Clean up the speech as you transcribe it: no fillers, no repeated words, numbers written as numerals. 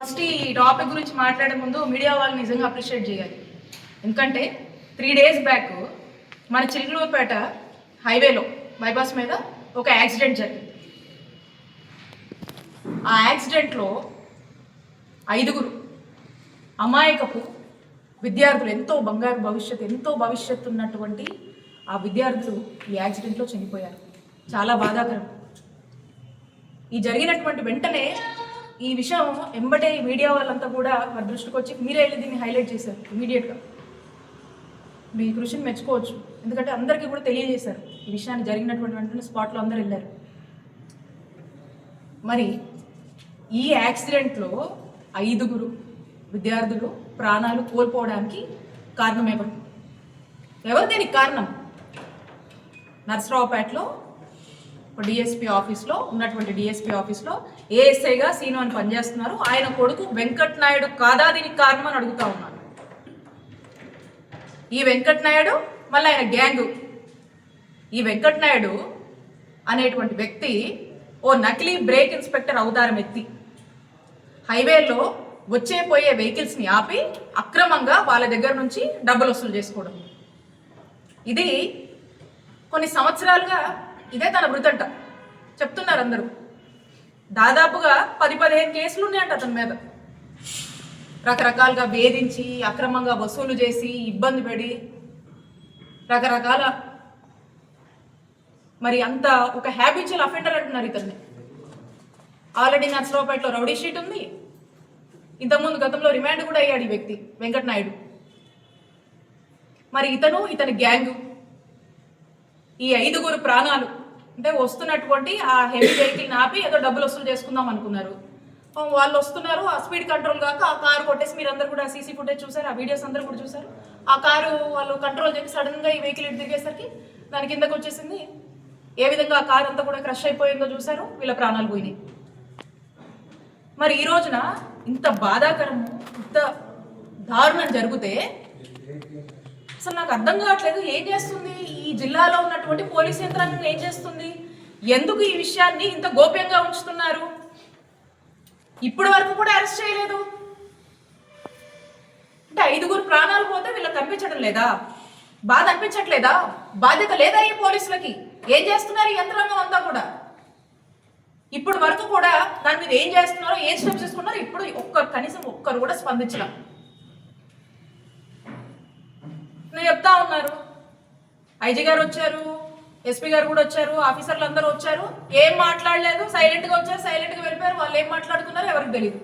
First ఈ topic గురించి మాట్లాడే ముందు మీడియా వాళ్ళు నిజంగా అప్రిషియేట్ చేయాలి. ఎందుకంటే 3 days బ్యాక్ మన చిలుకలూరుపేట హైవేలో బైపాస్ మీద ఒక యాక్సిడెంట్ జరిగింది. ఆ యాక్సిడెంట్లో 5 అమాయకపు విద్యార్థులు, ఎంతో బంగారు భవిష్యత్తు, ఎంతో భవిష్యత్తు ఉన్నటువంటి ఆ విద్యార్థులు ఈ యాక్సిడెంట్లో చనిపోయారు. చాలా బాధాకరం. ఈ జరిగినటువంటి వెంటనే ఈ విషయం ఎంబటే మీడియా వాళ్ళంతా కూడా వారి దృష్టికి వచ్చి మీరే వెళ్ళి దీన్ని హైలైట్ చేశారు ఇమీడియట్గా. మీ కృషిని మెచ్చుకోవచ్చు, ఎందుకంటే అందరికీ కూడా తెలియజేశారు ఈ విషయాన్ని. జరిగినటువంటి వెంటనే స్పాట్లో అందరు వెళ్ళారు. మరి ఈ యాక్సిడెంట్లో 5 విద్యార్థులు ప్రాణాలు కోల్పోవడానికి కారణం ఎవరు దీనికి కారణం? నర్సరావుపేటలో డిఎస్పీ ఆఫీస్లో ఉన్నటువంటి డిఎస్పీ ఆఫీస్లో ఏఎస్ఐగా సీను అని పనిచేస్తున్నారు. ఆయన కొడుకు వెంకట్ నాయుడు కాదా దీనికి కారణం అని అడుగుతా ఉన్నాను. ఈ వెంకట్ నాయుడు మళ్ళీ ఆయన గ్యాంగు. ఈ వెంకట్ నాయుడు అనేటువంటి వ్యక్తి ఓ నకిలీ బ్రేక్ ఇన్స్పెక్టర్ అవతారం ఎత్తి హైవేలో వచ్చే పోయే వెహికల్స్ని ఆపి అక్రమంగా వాళ్ళ దగ్గర నుంచి డబ్బులు వసూలు చేసుకోవడం. ఇది కొన్ని సంవత్సరాలుగా ఇదే తన వృత్తంట. చెప్తున్నారు అందరూ. దాదాపుగా 10-15 కేసులు ఉన్నాయంట అతని మీద. రకరకాలుగా వేధించి అక్రమంగా వసూలు చేసి ఇబ్బంది పడి రకరకాల మరి అంత ఒక హ్యాబిచువల్ అఫెండర్ అంటున్నారు ఇతన్ని. ఆల్రెడీ నర్సరావుపేటలో రౌడీ షీట్ ఉంది. ఇంతకుముందు గతంలో రిమాండ్ కూడా అయ్యాడు ఈ వ్యక్తి వెంకట్ నాయుడు. మరి ఇతని గ్యాంగు ఈ 5 ప్రాణాలు అంటే వస్తున్నటువంటి ఆ హెవీ వెహికల్ని ఆపి ఏదో డబ్బులు వసూలు చేసుకుందాం అనుకున్నారు. వాళ్ళు వస్తున్నారు, ఆ స్పీడ్ కంట్రోల్ కాక ఆ కారు కొట్టేసి, మీరు అందరు కూడా సీసీ ఫుటేజ్ చూసారు, ఆ వీడియోస్ అందరూ కూడా చూసారు. ఆ కారు వాళ్ళు కంట్రోల్ చేసి సడన్గా ఈ వెహికల్ ఇటు తిరిగేసరికి దాని కిందకు వచ్చేసింది. ఏ విధంగా ఆ కారు అంతా కూడా క్రష్ అయిపోయిందో చూసారు. వీళ్ళ ప్రాణాలు పోయినాయి. మరి ఈ రోజున ఇంత బాధాకరము, ఇంత దారుణం జరిగితే అసలు నాకు అర్థం కావట్లేదు. ఏం చేస్తుంది ఈ జిల్లాలో ఉన్నటువంటి పోలీస్ యంత్రాంగం? ఏం చేస్తుంది? ఎందుకు ఈ విషయాన్ని ఇంత గోప్యంగా ఉంచుతున్నారు? ఇప్పటి వరకు కూడా అరెస్ట్ చేయలేదు. అంటే 5 ప్రాణాలు పోతే వీళ్ళకి కనిపించడం లేదా? బాధ అనిపించట్లేదా? బాధ్యత లేదా ఈ పోలీసులకి? ఏం చేస్తున్నారు ఈ యంత్రాంగం అంతా కూడా? ఇప్పటి వరకు కూడా దాని మీద ఏం చేస్తున్నారో, ఏం స్టెప్స్ తీసుకున్నారో ఇప్పుడు కనీసం ఒక్కరు కూడా స్పందించడం. చెప్తా ఉన్నారు. ఐజీ గారు వచ్చారు, ఎస్పీ గారు కూడా వచ్చారు, ఆఫీసర్లు అందరూ వచ్చారు, ఏం మాట్లాడలేదు, సైలెంట్గా వచ్చారు, సైలెంట్గా వెళ్ళిపోయారు. వాళ్ళు ఏం మాట్లాడుకున్నారో ఎవరికి తెలియదు.